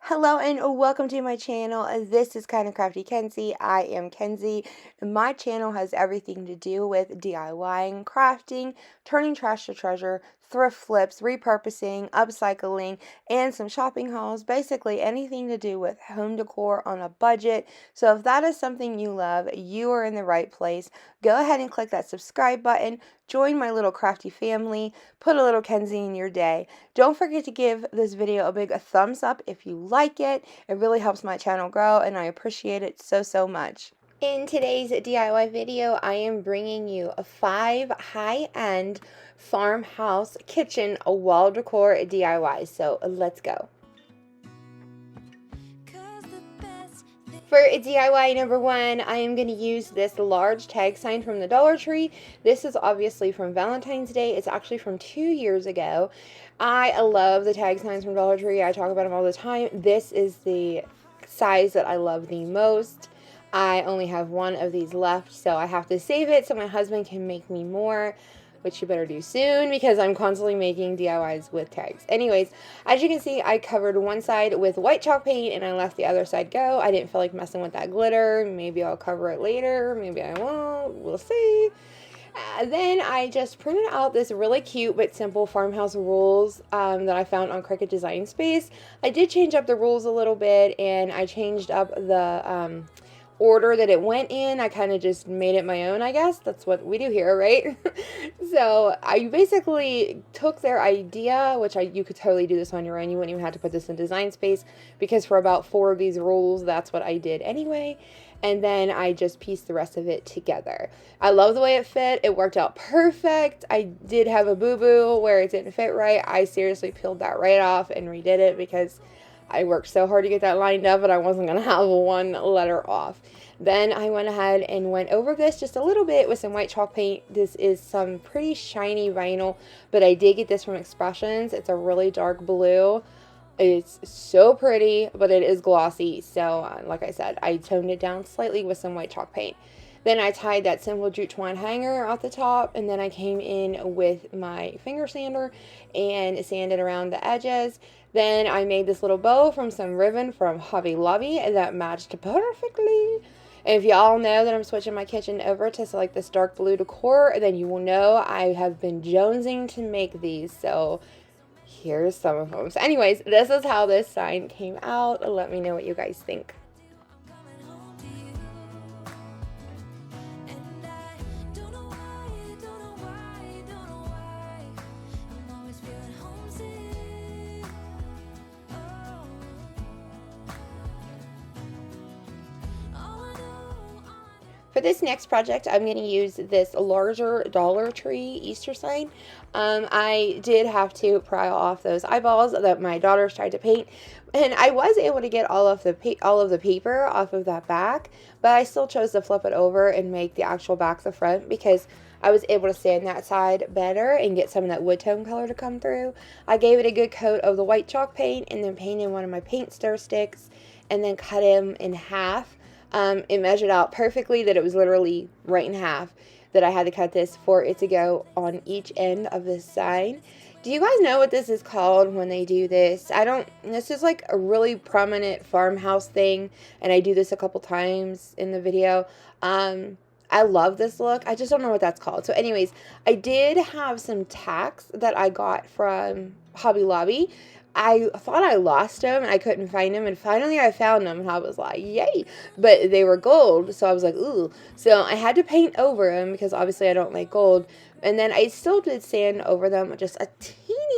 Hello and welcome to my channel. This is kind of Krafty Kenzie. I am Kenzie. My channel has everything to do with DIYing, crafting, turning trash to treasure, thrift flips, repurposing, upcycling, and some shopping hauls. Basically anything to do with home decor on a budget. So if that is something you love, you are in the right place. Go ahead and click that subscribe button. Join my little crafty family. Put a little Kenzie in your day. Don't forget to give this video a big thumbs up if you like it. It really helps my channel grow and I appreciate it so much. In today's DIY video, I am bringing you 5 high-end farmhouse kitchen wall decor DIYs. So let's go. For DIY number 1, I am going to use this large tag sign from the Dollar Tree. This is obviously from Valentine's Day. It's actually from 2 years ago. I love the tag signs from Dollar Tree. I talk about them all the time. This is the size that I love the most. I only have one of these left, so I have to save it so my husband can make me more, which you better do soon because I'm constantly making DIYs with tags. Anyways, as you can see, I covered one side with white chalk paint and I left the other side go. I didn't feel like messing with that glitter. Maybe I'll cover it later. Maybe I won't. We'll see. Then I just printed out this really cute but simple farmhouse rules that I found on Cricut Design Space. I did change up the rules a little bit and I changed up the order that it went in. I kind of just made it my own, I guess. That's what we do here, right? So I basically took their idea, which you could totally do this on your own. You wouldn't even have to put this in Design Space because for about 4 of these rules, that's what I did anyway. And then I just pieced the rest of it together. I love the way it fit. It worked out perfect. I did have a boo-boo where it didn't fit right. I seriously peeled that right off and redid it because I worked so hard to get that lined up, but I wasn't going to have one letter off. Then I went ahead and went over this just a little bit with some white chalk paint. This is some pretty shiny vinyl, but I did get this from Expressions. It's a really dark blue. It's so pretty, but it is glossy. So, like I said, I toned it down slightly with some white chalk paint. Then I tied that simple jute twine hanger at the top, and then I came in with my finger sander and sanded around the edges. Then I made this little bow from some ribbon from Hobby Lobby that matched perfectly. And if y'all know that I'm switching my kitchen over to like this dark blue decor, then you will know I have been jonesing to make these. So here's some of them. So anyways, this is how this sign came out. Let me know what you guys think. For this next project, I'm going to use this larger Dollar Tree Easter sign. I did have to pry off those eyeballs that my daughters tried to paint, and I was able to get all of the paper off of that back, but I still chose to flip it over and make the actual back the front because I was able to sand that side better and get some of that wood tone color to come through. I gave it a good coat of the white chalk paint and then painted one of my paint stir sticks and then cut him in half. It measured out perfectly that it was literally right in half that I had to cut this for it to go on each end of this sign. Do you guys know what this is called when they do this? This is like a really prominent farmhouse thing, and I do this a couple times in the video. I love this look. I just don't know what that's called. So anyways, I did have some tacks that I got from Hobby Lobby. I thought I lost them and I couldn't find them, and finally I found them and I was like, yay, but they were gold, so I was like, ooh, so I had to paint over them because obviously I don't like gold, and then I still did sand over them just a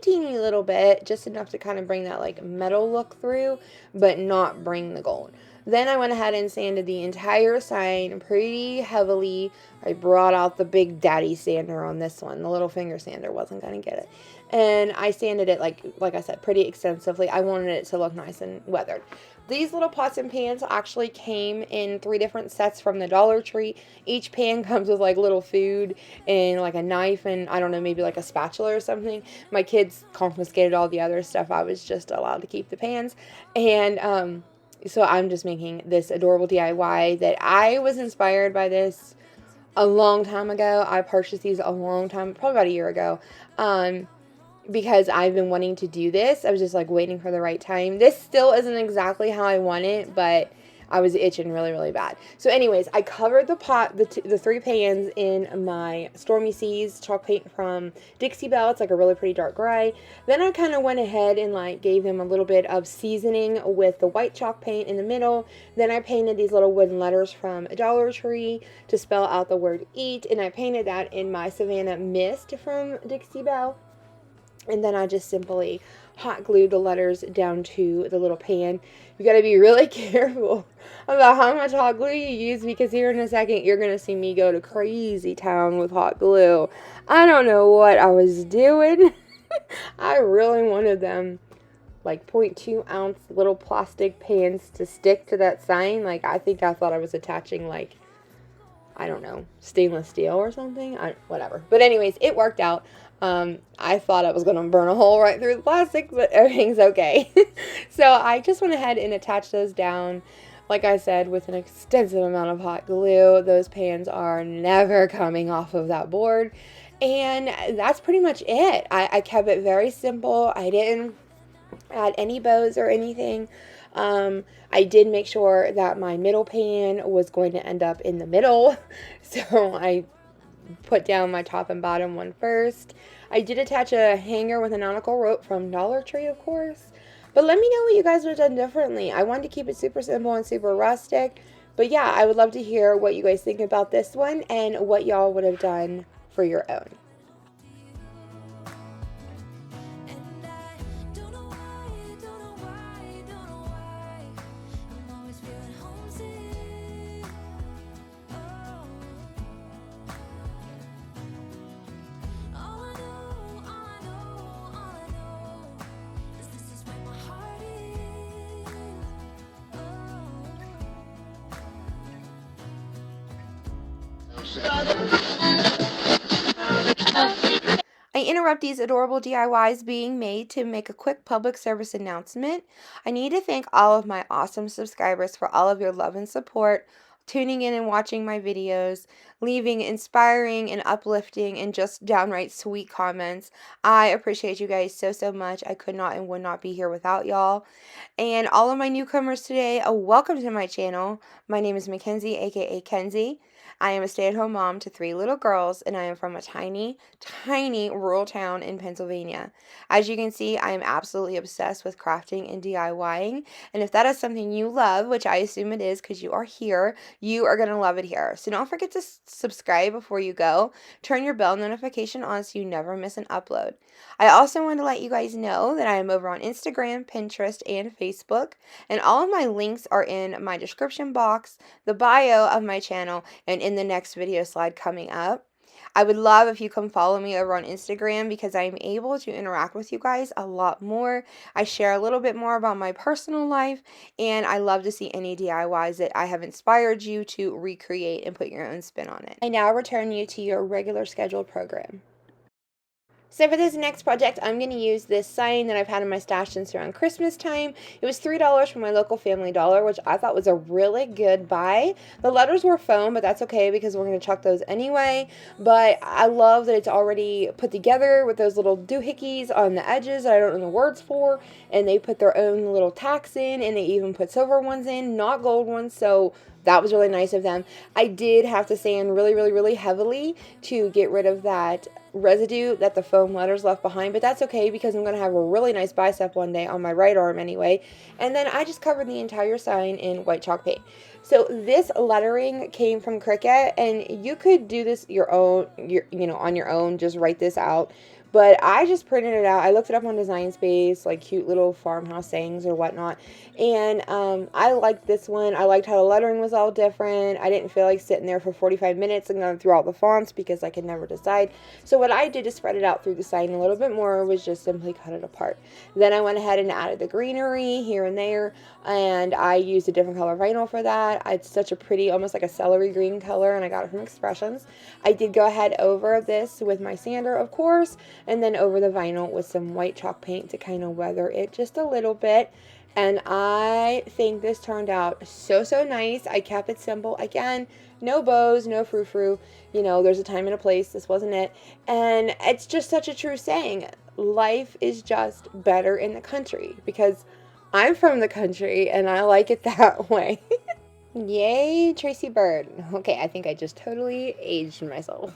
teeny little bit, just enough to kind of bring that like metal look through, but not bring the gold. Then I went ahead and sanded the entire sign pretty heavily. I brought out the big daddy sander on this one. The little finger sander wasn't going to get it. And I sanded it, like I said, pretty extensively. I wanted it to look nice and weathered. These little pots and pans actually came in 3 different sets from the Dollar Tree. Each pan comes with like little food and like a knife and I don't know, maybe like a spatula or something. My kids confiscated all the other stuff. I was just allowed to keep the pans. And so I'm just making this adorable DIY that I was inspired by this a long time ago. I purchased these a long time, probably about a year ago. because I've been wanting to do this. I was just like waiting for the right time. This still isn't exactly how I want it, but I was itching really, really bad. So anyways, I covered the pot, the 3 pans in my Stormy Seas chalk paint from Dixie Belle. It's like a really pretty dark gray. Then I kind of went ahead and like gave them a little bit of seasoning with the white chalk paint in the middle. Then I painted these little wooden letters from Dollar Tree to spell out the word eat. And I painted that in my Savannah Mist from Dixie Belle. And then I just simply hot glued the letters down to the little pan. You got to be really careful about how much hot glue you use, because here in a second you're going to see me go to crazy town with hot glue. I don't know what I was doing. I really wanted them like 0.2 ounce little plastic pans to stick to that sign. Like, I think I thought I was attaching like, I don't know, stainless steel or something. Whatever. But anyways, it worked out. I thought I was going to burn a hole right through the plastic, but everything's okay. So I just went ahead and attached those down, like I said, with an extensive amount of hot glue. Those pans are never coming off of that board. And that's pretty much it. I kept it very simple. I didn't add any bows or anything. I did make sure that my middle pan was going to end up in the middle. So I put down my top and bottom one first. I did attach a hanger with a nautical rope from Dollar Tree, of course. But let me know what you guys would have done differently. I wanted to keep it super simple and super rustic. But yeah, I would love to hear what you guys think about this one and what y'all would have done for your own. I interrupt these adorable DIYs being made to make a quick public service announcement. I need to thank all of my awesome subscribers for all of your love and support, tuning in and watching my videos, leaving inspiring and uplifting and just downright sweet comments. I appreciate you guys so, so much. I could not and would not be here without y'all. And all of my newcomers today, welcome to my channel. My name is Mackenzie, aka Kenzie. I am a stay-at-home mom to 3 little girls, and I am from a tiny, tiny rural town in Pennsylvania. As you can see, I am absolutely obsessed with crafting and DIYing, and if that is something you love, which I assume it is because you are here, you are going to love it here. So don't forget to subscribe before you go. Turn your bell notification on so you never miss an upload. I also want to let you guys know that I am over on Instagram, Pinterest, and Facebook, and all of my links are in my description box, the bio of my channel, and in the next video slide coming up. I would love if you come follow me over on Instagram because I'm able to interact with you guys a lot more. I share a little bit more about my personal life, and I love to see any DIYs that I have inspired you to recreate and put your own spin on it. I now return you to your regular scheduled program. So for this next project, I'm going to use this sign that I've had in my stash since around Christmas time. It was $3 from my local Family Dollar, which I thought was a really good buy. The letters were foam, but that's okay because we're going to chuck those anyway. But I love that it's already put together with those little doohickeys on the edges that I don't know the words for. And they put their own little tacks in, and they even put silver ones in, not gold ones. So that was really nice of them. I did have to sand really, really, really heavily to get rid of that residue that the foam letters left behind, but that's okay because I'm going to have a really nice bicep one day on my right arm anyway. And then I just covered the entire sign in white chalk paint. So this lettering came from Cricut, and you could do this your own, on your own, just write this out. But I just printed it out. I looked it up on Design Space, like cute little farmhouse sayings or whatnot. And I liked this one. I liked how the lettering was all different. I didn't feel like sitting there for 45 minutes and going through all the fonts because I could never decide. So what I did to spread it out through the sign a little bit more was just simply cut it apart. Then I went ahead and added the greenery here and there. And I used a different color vinyl for that. It's such a pretty, almost like a celery green color, and I got it from Expressions. I did go ahead over this with my sander, of course, and then over the vinyl with some white chalk paint to kind of weather it just a little bit. And I think this turned out so, so nice. I kept it simple. Again, no bows, no frou-frou. You know, there's a time and a place. This wasn't it. And it's just such a true saying. life is just better in the country, because I'm from the country and I like it that way. Yay, Tracy Bird. Okay, I think I just totally aged myself.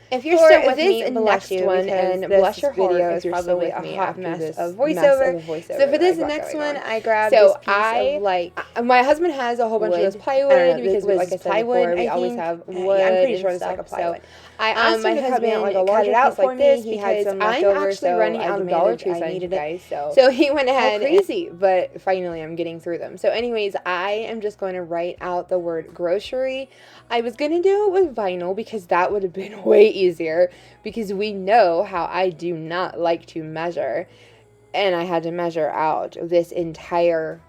If you're still with me, bless you, and bless your video is probably a hot mess of voiceover. So for this next one, I grabbed this piece of, like, my husband has a whole bunch of this plywood, because like I said before, we always have wood. I'm pretty sure it's like a plywood. I asked my husband like a larger piece like this because I'm actually running out of Dollar Tree signs, guys. So he went ahead. Crazy, but finally I'm getting through them. So anyways, I am just going to write out the word grocery. I was going to do it with vinyl because that would have been way easier, because we know how I do not like to measure, and I had to measure out this entire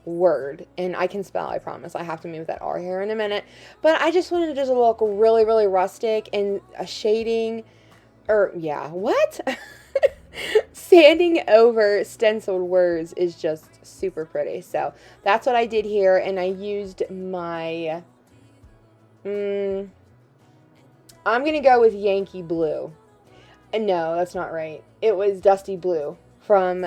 word, and I can spell, I promise. I have to move that R here in a minute, but I just wanted to just look really, really rustic, and a shading, or yeah, what? Sanding over stenciled words is just super pretty. So that's what I did here, and I used my I'm gonna go with Yankee Blue. No, that's not right. It was Dusty Blue from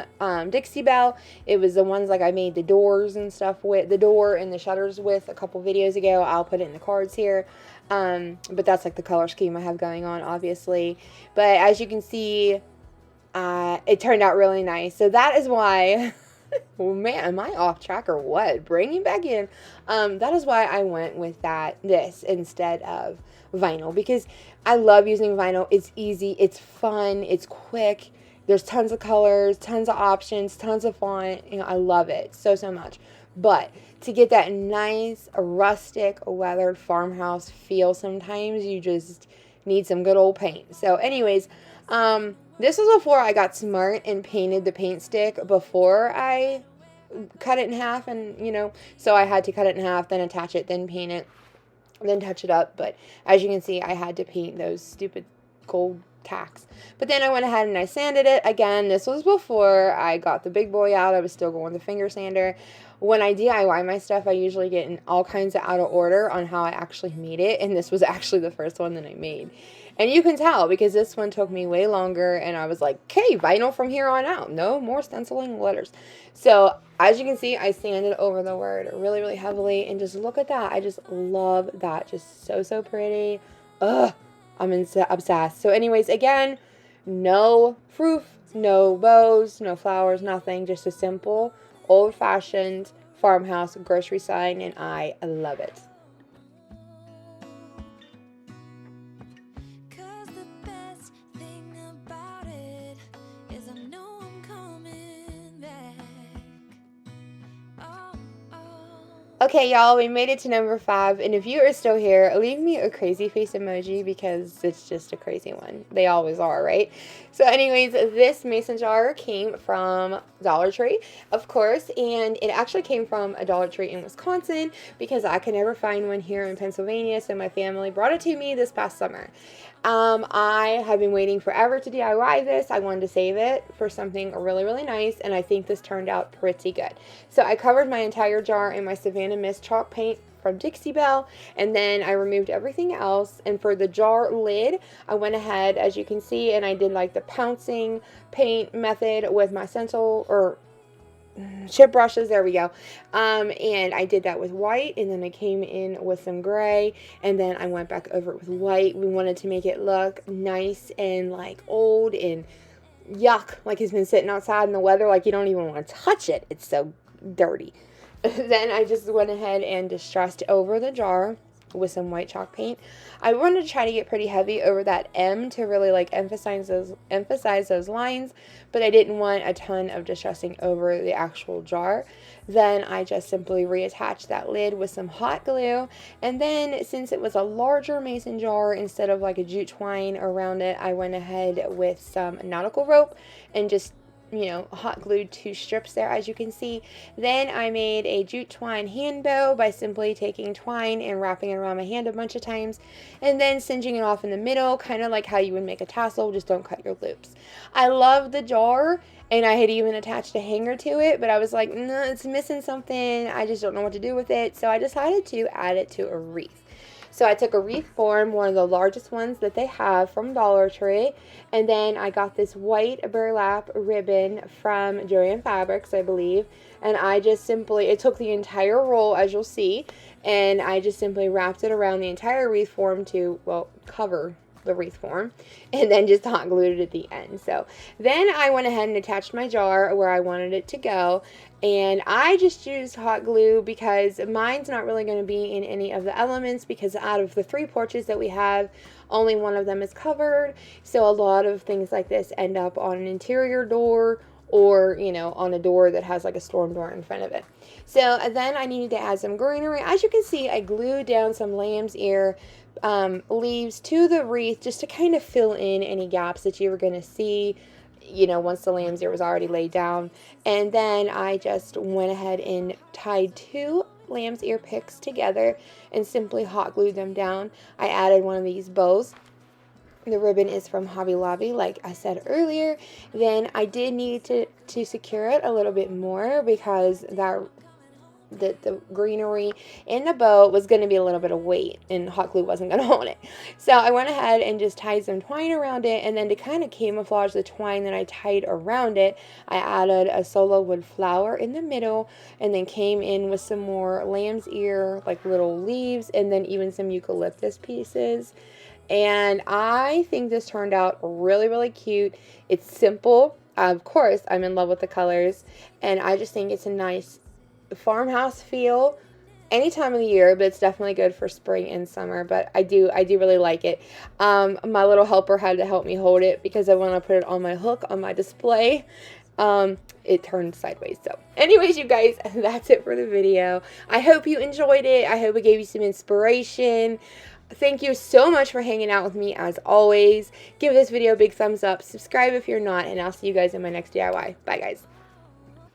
Dixie Belle. It was the ones like I made the doors and stuff with, the door and the shutters with a couple videos ago. I'll put it in the cards here. But that's like the color scheme I have going on, obviously. But as you can see, it turned out really nice. So that is why... Oh man, am I off track or what? Bringing back in. That is why I went with this instead of vinyl, because I love using vinyl. It's easy, it's fun, it's quick. There's tons of colors, tons of options, tons of font. You know, I love it so much. But to get that nice, rustic, weathered farmhouse feel, sometimes you just need some good old paint. So anyways, this was before I got smart and painted the paint stick before I cut it in half, and you know, so I had to cut it in half, then attach it, then paint it, then touch it up. But as you can see, I had to paint those stupid gold tacks. But then I went ahead and I sanded it. Again, this was before I got the big boy out. I was still going with the finger sander. When I DIY my stuff, I usually get in all kinds of out of order on how I actually made it, and this was actually the first one that I made. And you can tell because this one took me way longer, and I was like, okay, vinyl from here on out. No more stenciling letters. So, as you can see, I sanded over the word really, really heavily, and just look at that. I just love that. Just so pretty. Ugh, I'm obsessed. So anyways, again, no proof, no bows, no flowers, nothing. Just a simple, old-fashioned farmhouse grocery sign, and I love it. Okay, y'all, we made it to number 5, and if you are still here, leave me a crazy face emoji because it's just a crazy one. They always are, right? So anyways, this mason jar came from Dollar Tree, of course, and it actually came from a Dollar Tree in Wisconsin because I could never find one here in Pennsylvania, so my family brought it to me this past summer. I have been waiting forever to DIY this. I wanted to save it for something really, really nice, and I think this turned out pretty good. So I covered my entire jar in my Savannah Mist chalk paint from Dixie Belle, and then I removed everything else. And for the jar lid, I went ahead, as you can see, and I did like the pouncing paint method with my stencil or chip brushes. There we go. And I did that with white, and then I came in with some gray, and then I went back over it with white. We wanted to make it look nice and like old and yuck, like it's been sitting outside in the weather, like you don't even want to touch it. It's so dirty. Then I just went ahead and distressed over the jar with some white chalk paint. I wanted to try to get pretty heavy over that M to really like emphasize those lines, but I didn't want a ton of distressing over the actual jar. Then I just simply reattached that lid with some hot glue, and then since it was a larger mason jar, instead of like a jute twine around it, I went ahead with some nautical rope and just you know, hot glued 2 strips there, as you can see. Then I made a jute twine hand bow by simply taking twine and wrapping it around my hand a bunch of times, and then singeing it off in the middle, kind of like how you would make a tassel, just don't cut your loops. I love the jar, and I had even attached a hanger to it, but I was like, no, it's missing something. I just don't know what to do with it, so I decided to add it to a wreath. So I took a wreath form, one of the largest ones that they have from Dollar Tree, and then I got this white burlap ribbon from JOANN Fabrics, I believe, and I just simply, it took the entire roll, as you'll see, and I just simply wrapped it around the entire wreath form to, well, cover the wreath form, and then just hot glued it at the end. So then I went ahead and attached my jar where I wanted it to go, and I just used hot glue because mine's not really going to be in any of the elements, because out of the 3 porches that we have, only one of them is covered. So a lot of things like this end up on an interior door, or, you know, on a door that has like a storm door in front of it. So then I needed to add some greenery. As you can see, I glued down some lamb's ear leaves to the wreath just to kind of fill in any gaps that you were going to see, you know, once the lamb's ear was already laid down. And then I just went ahead and tied 2 lamb's ear picks together and simply hot glued them down. I added one of these bows. The ribbon is from Hobby Lobby, like I said earlier. Then I did need to secure it a little bit more, because the greenery in the bow was going to be a little bit of weight, and hot glue wasn't going to hold it. So I went ahead and just tied some twine around it, and then to kind of camouflage the twine that I tied around it, I added a solo wood flower in the middle, and then came in with some more lamb's ear, like little leaves, and then even some eucalyptus pieces. And I think this turned out really, really cute. It's simple. Of course, I'm in love with the colors, and I just think it's a nice farmhouse feel any time of the year, but it's definitely good for spring and summer. But I do really like it. My little helper had to help me hold it, because when I put it on my hook on my display, it turned sideways. So anyways, you guys, that's it for the video. I hope you enjoyed it. I hope it gave you some inspiration. Thank you so much for hanging out with me, as always. Give this video a big thumbs up, subscribe if you're not, and I'll see you guys in my next DIY. Bye, guys.